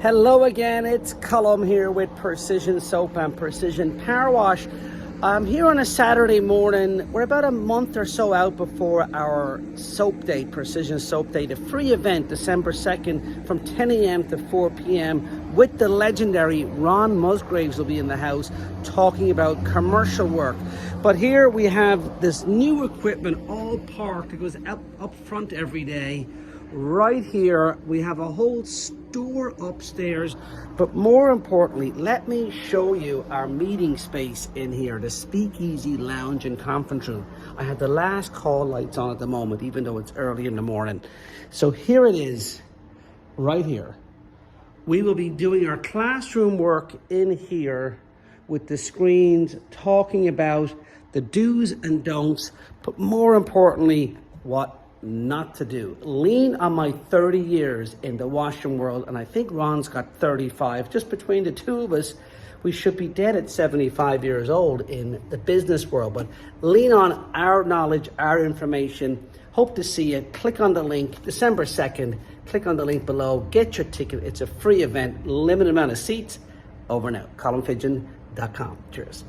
Hello again, it's Colm here with Precision Soap and Precision Power Wash. I'm here on a Saturday morning. We're about a month or so out before our soap day, Precision Soap Day, the free event, December 2nd from 10 a.m. to 4 p.m. with the legendary Ron Musgraves will be in the house talking about commercial work. But here we have this new equipment all parked. It goes up front every day. Right here, we have a whole store upstairs, but more importantly, let me show you our meeting space in here, the Speakeasy Lounge and Conference Room. I have the last call lights on at the moment, even though it's early in the morning. So here it is, right here. We will be doing our classroom work in here with the screens, talking about the do's and don'ts, but more importantly, what not to do. Lean on my 30 years in the washroom world, and I think Ron's got 35. Just between the two of us, we should be dead at 75 years old in the business world. But lean on our knowledge, our information. Hope to see you. Click on the link, December 2nd. Click on the link below. Get your ticket. It's a free event, limited amount of seats. Over now. ColmFidgeon.com. Cheers.